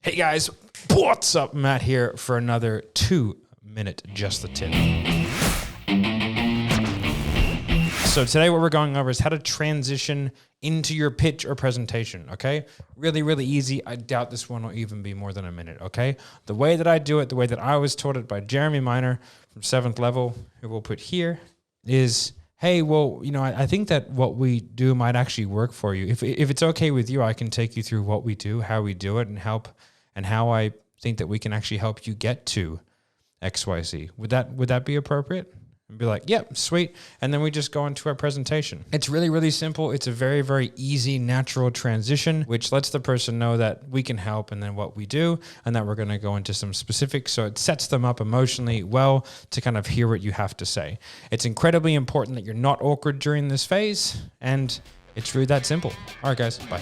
Hey guys, what's up? Matt here for another 2-minute Just the Tip. So today what we're going over is how to transition into your pitch or presentation, okay? Really, really easy. I doubt this one will even be more than a minute, okay? The way that I do it, the way that I was taught it by Jeremy Miner from 7th level, who we'll put here, is, hey, well, you know, I think that what we do might actually work for you. If it's okay with you, I can take you through what we do, how we do it, and how I think that we can actually help you get to XYZ. Would that be appropriate? And be like, yep, sweet. And then we just go into our presentation. It's really, really simple. It's a very, very easy, natural transition, which lets the person know that we can help and then what we do, and that we're going to go into some specifics. So it sets them up emotionally well to kind of hear what you have to say. It's incredibly important that you're not awkward during this phase, and it's really that simple. All right, guys, bye.